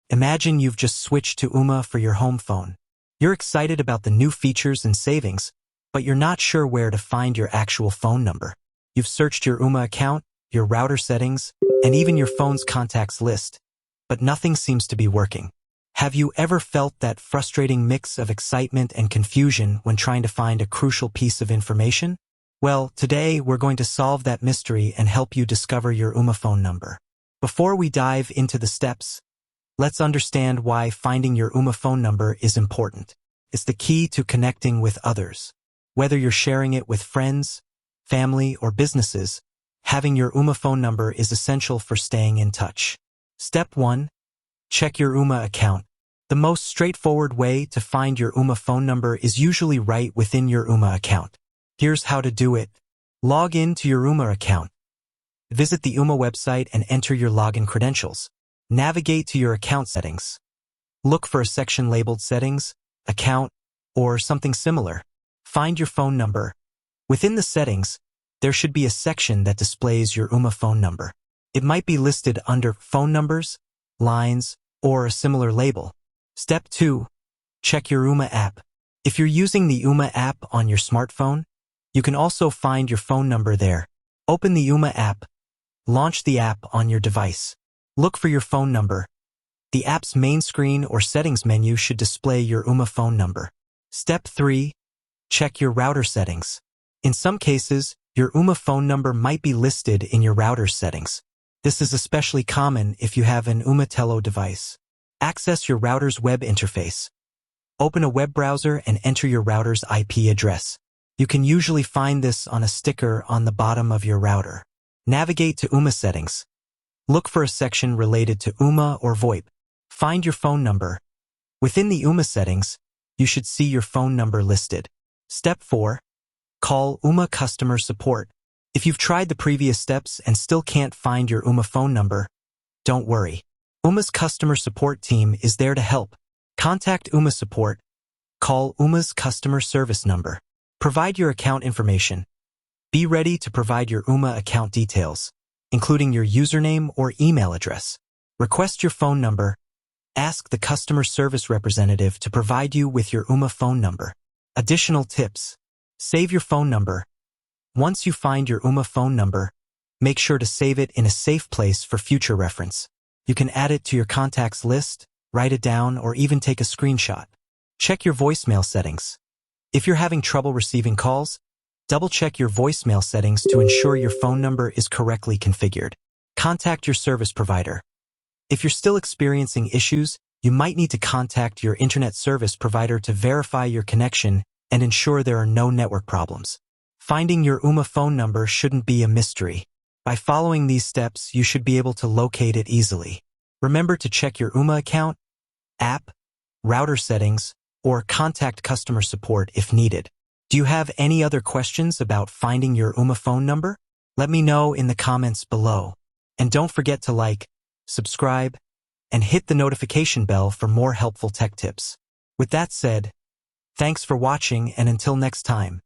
Imagine you've just switched to Ooma for your home phone. You're excited about the new features and savings, but you're not sure where to find your actual phone number. You've searched your Ooma account, your router settings, and even your phone's contacts list, but nothing seems to be working. Have you ever felt that frustrating mix of excitement and confusion when trying to find a crucial piece of information? Well, today we're going to solve that mystery and help you discover your Ooma phone number. Before we dive into the steps, let's understand why finding your Ooma phone number is important. It's the key to connecting with others. Whether you're sharing it with friends, family, or businesses, having your Ooma phone number is essential for staying in touch. Step 1. Check your Ooma account. The most straightforward way to find your Ooma phone number is usually right within your Ooma account. Here's how to do it. Log in to your Ooma account. Visit the Ooma website and enter your login credentials. Navigate to your account settings. Look for a section labeled Settings, Account, or something similar. Find your phone number. Within the settings, there should be a section that displays your Ooma phone number. It might be listed under Phone Numbers, Lines, or a similar label. Step 2. Check your Ooma app. If you're using the Ooma app on your smartphone, you can also find your phone number there. Open the Ooma app. Launch the app on your device. Look for your phone number. The app's main screen or settings menu should display your Ooma phone number. Step 3. Check your router settings. In some cases, your Ooma phone number might be listed in your router settings. This is especially common if you have an Ooma Telo device. Access your router's web interface. Open a web browser and enter your router's IP address. You can usually find this on a sticker on the bottom of your router. Navigate to Ooma settings. Look for a section related to Ooma or VoIP. Find your phone number. Within the Ooma settings, you should see your phone number listed. Step 4. Call Ooma customer support. If you've tried the previous steps and still can't find your Ooma phone number, don't worry. Ooma's customer support team is there to help. Contact Ooma support. Call Ooma's customer service number. Provide your account information. Be ready to provide your Ooma account details, including your username or email address. Request your phone number. Ask the customer service representative to provide you with your Ooma phone number. Additional tips. Save your phone number. Once you find your Ooma phone number, make sure to save it in a safe place for future reference. You can add it to your contacts list, write it down, or even take a screenshot. Check your voicemail settings. If you're having trouble receiving calls, double-check your voicemail settings to ensure your phone number is correctly configured. Contact your service provider. If you're still experiencing issues, you might need to contact your internet service provider to verify your connection and ensure there are no network problems. Finding your Ooma phone number shouldn't be a mystery. By following these steps, you should be able to locate it easily. Remember to check your Ooma account, app, router settings, or contact customer support if needed. Do you have any other questions about finding your Ooma phone number? Let me know in the comments below. And don't forget to like, subscribe, and hit the notification bell for more helpful tech tips. With that said, thanks for watching, and until next time.